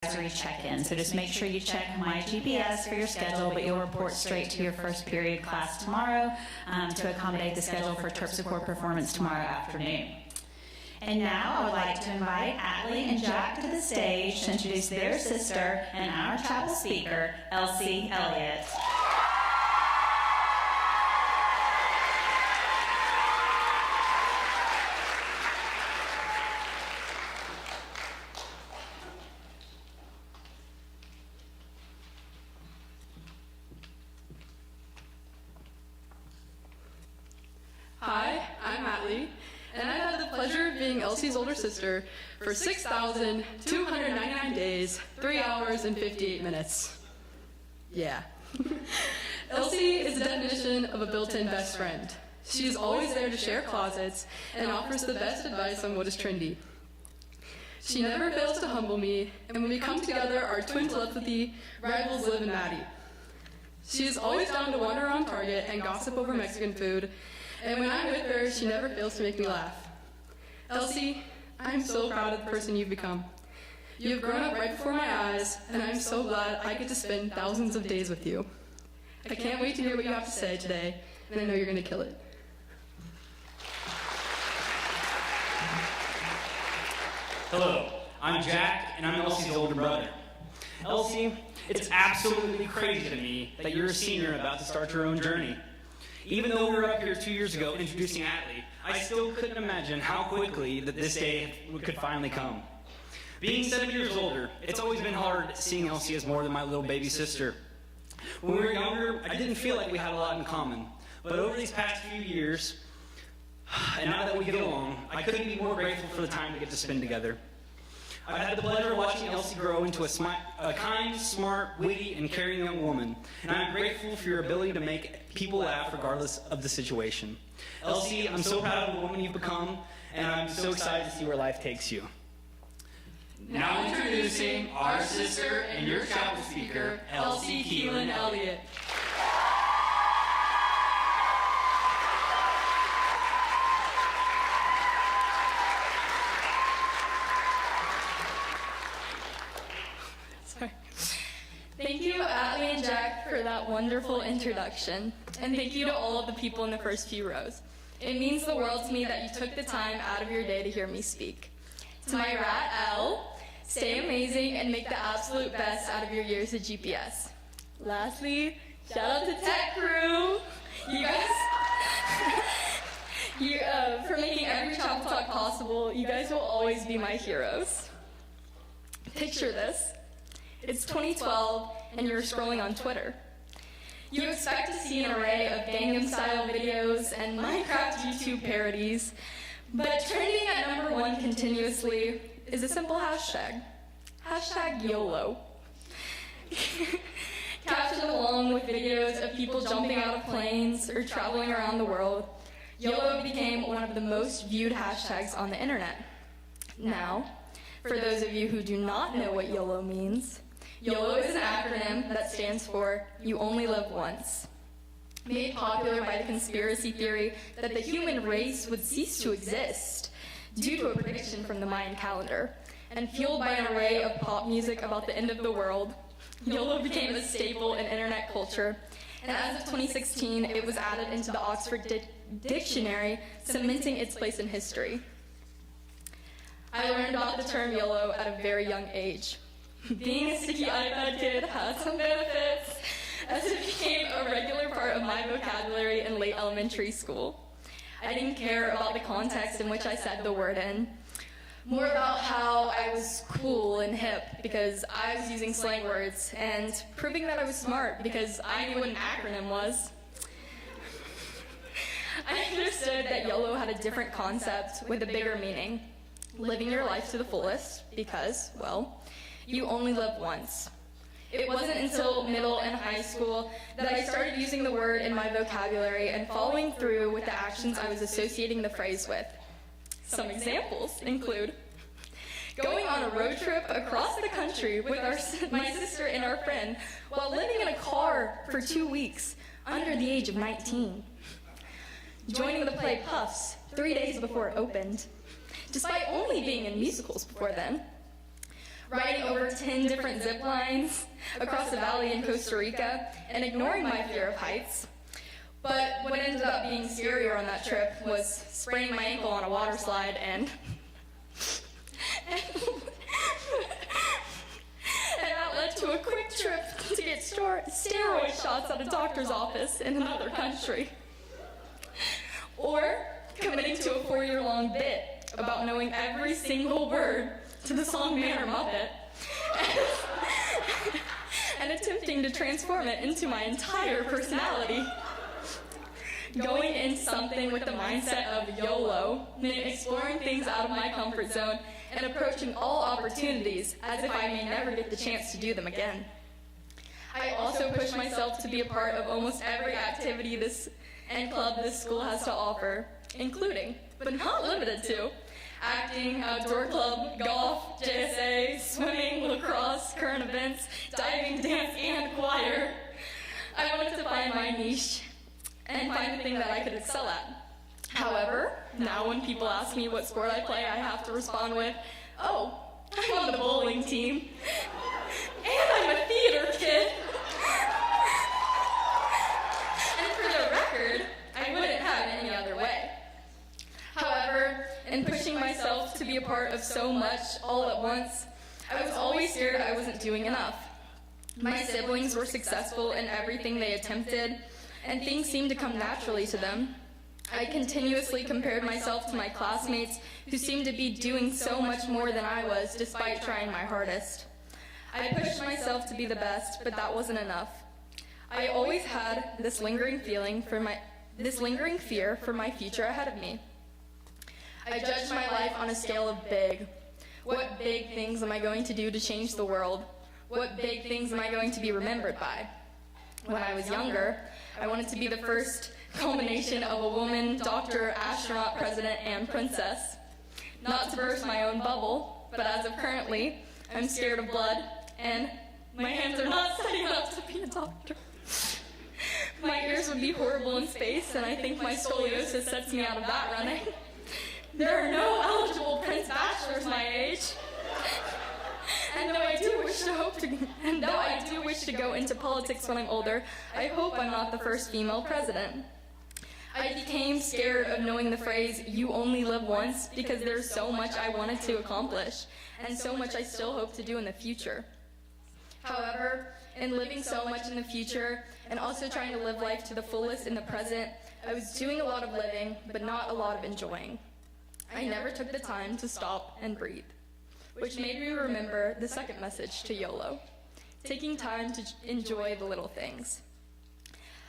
check-in. So just make sure you check My GPS for your schedule, but you'll report straight to your first period class tomorrow to accommodate the schedule for terpsichore performance tomorrow afternoon. And now I would like to invite Atlee and Jack to the stage to introduce their sister and our chapel speaker, Elsie Elliott. Hi, I'm Atlee, and I've had the pleasure of being Elsie's older sister for 6,299 days, 3 hours, and 58 minutes. Yeah. Elsie is the definition of a built-in best friend. She is always there to share closets and offers the best advice on what is trendy. She never fails to humble me, and when we come together, our twin telepathy rivals Liv and Maddie. She is always down to wander around Target and gossip over Mexican food, and when I'm with her, she never fails to make me laugh. Elsie, I'm so proud of the person you've become. You have grown up right before my eyes, and I'm so glad I get to spend thousands of days with you. I can't wait to hear what you have to say today, and I know you're going to kill it. Hello, I'm Jack, and I'm Elsie's older brother. Elsie, it's absolutely crazy to me that you're a senior about to start your own journey. Even though we were up here 2 years ago introducing Atlee, I still couldn't imagine how quickly that this day could finally come. Being 7 years older, it's always been hard seeing Elsie as more than my little baby sister. When we were younger, I didn't feel like we had a lot in common. But over these past few years, and now that we get along, I couldn't be more grateful for the time we get to spend together. I've had the pleasure of watching Elsie grow into a kind, smart, witty, and caring young woman, and I'm grateful for your ability to make people laugh regardless of the situation. Elsie, I'm so proud of the woman you've become, and I'm so excited to see where life takes you. Now introducing our sister and your chapel speaker, Elsie Keelan Elliott. Thank you, Atlee and Jack, for that wonderful introduction. And thank you to all of the people in the first few rows. It means the world to me that you took the time out of your day to hear me speak. To my rat, Elle, stay amazing and make the absolute best out of your years at GPS. Lastly, shout out to Tech Crew. You guys, for making every Chapel Talk possible. You guys will always be my heroes. Picture this. It's 2012, and you're scrolling on Twitter. You expect to see an array of Gangnam-style videos and Minecraft YouTube parodies, but trending at #1 continuously is a simple hashtag. Hashtag YOLO. Captioned along with videos of people jumping out of planes or traveling around the world, YOLO became one of the most viewed hashtags on the internet. Now, for those of you who do not know what YOLO means, YOLO is an acronym that stands for You Only Live Once. Made popular by the conspiracy theory that the human race would cease to exist due to a prediction from the Mayan calendar, and fueled by an array of pop music about the end of the world, YOLO became a staple in internet culture, and as of 2016, it was added into the Oxford Dictionary, cementing its place in history. I learned about the term YOLO at a very young age. Being a sticky iPad kid had some benefits, as it became a regular part of my vocabulary in late elementary school. I didn't care about the context in which I said the word in, more about how I was cool and hip because I was using slang words, and proving that I was smart because I knew what an acronym was. I understood that YOLO had a different concept with a bigger meaning, living your life to the fullest because, well, you only live once. It wasn't until middle and high school that I started using the word in my vocabulary and following through with the actions I was associating the phrase with. Some examples include going on a road trip across the country with my sister and our friend while living in a car for 2 weeks under the age of 19. Joining the play Puffs 3 days before it opened, despite only being in musicals before then. riding over 10 different zip lines across a valley in Costa Rica, and ignoring my fear of heights. But what ended up being scarier on that trip was spraining my ankle on a water slide and that led to a quick trip to get steroid shots at a doctor's office in another country. Or committing to a 4-year-long bit about knowing every single word to the song Man or Muppet and attempting to transform it into my entire personality. Going into something with the mindset of YOLO meant exploring things out of my comfort zone and approaching all opportunities as if I may never get the chance to do them again. I also pushed myself to be a part of almost every activity and club this school has to offer, including, but not limited to, acting, outdoor club, golf, JSA, swimming, lacrosse, current events, diving, dance, and choir. I wanted to find my niche and find the thing that I could excel at. However, now when people ask me what sport I play, I have to respond with, oh, I'm on the bowling team, and I'm a theater kid. And for the record, I wouldn't have it any other way. However, in pushing myself to be a part of so much all at once, I was always scared I wasn't doing enough. My siblings were successful in everything they attempted, and things seemed to come naturally to them. I continuously compared myself to my classmates who seemed to be doing so much more than I was despite trying my hardest. I pushed myself to be the best, but that wasn't enough. I always had this lingering fear for my future ahead of me. I judged my life on a scale of big. What big things am I going to do to change the world? What big things am I going to be remembered by? When I was younger, I wanted to be the first culmination of a woman, doctor, astronaut, president, and princess. Not to burst my own bubble, but as of currently, I'm scared of blood, and my hands are not setting up to be a doctor. My ears would be horrible in space, and I think my scoliosis sets me out of that running. There are no eligible Prince Bachelors my age. And though I do wish to go into politics when I'm older, I hope I'm not the first female president. I became scared of knowing the phrase, "you only live once," because there's so much I wanted to accomplish, and so much I still hope to do in the future. However, in living so much in the future, and also trying to live life to the fullest in the present, I was doing a lot of living, but not a lot of enjoying. I never took the time to stop and breathe, which made me remember the second message to YOLO, taking time to enjoy the little things.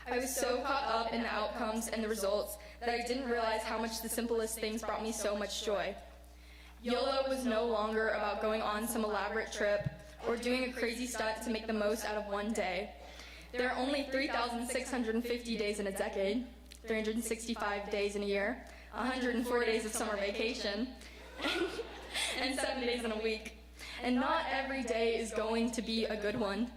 I was so caught up in the outcomes and the results that I didn't realize how much the simplest things brought me so much joy. YOLO was no longer about going on some elaborate trip or doing a crazy stunt to make the most out of one day. There are only 3,650 days in a decade, 365 days in a year, 104 days of summer vacation, and 7 days in a week. And not every day is going to be a good one.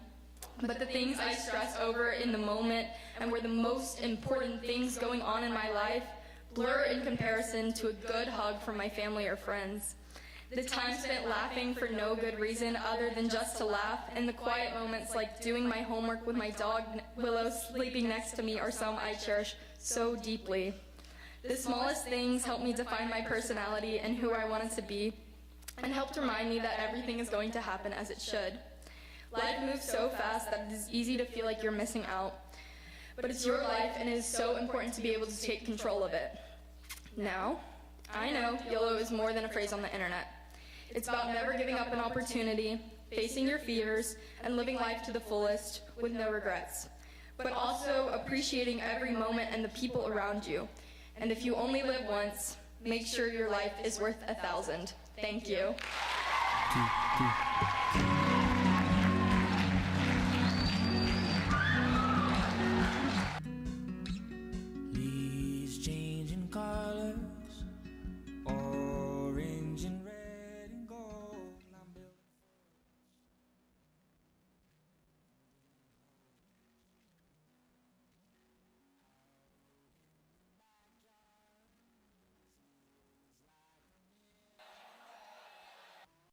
But the things I stress over in the moment and were the most important things going on in my life blur in comparison to a good hug from my family or friends. The time spent laughing for no good reason other than just to laugh, and the quiet moments like doing my homework with my dog Willow sleeping next to me are some I cherish so deeply. The smallest things helped me define my personality and who I wanted to be, and helped remind me that everything is going to happen as it should. Life moves so fast that it is easy to feel like you're missing out, but it's your life and it is so important to be able to take control of it. Now, I know YOLO is more than a phrase on the internet. It's about never giving up an opportunity, facing your fears, and living life to the fullest with no regrets, but also appreciating every moment and the people around you. And if you only live once, make sure your life is worth 1,000. Thank you.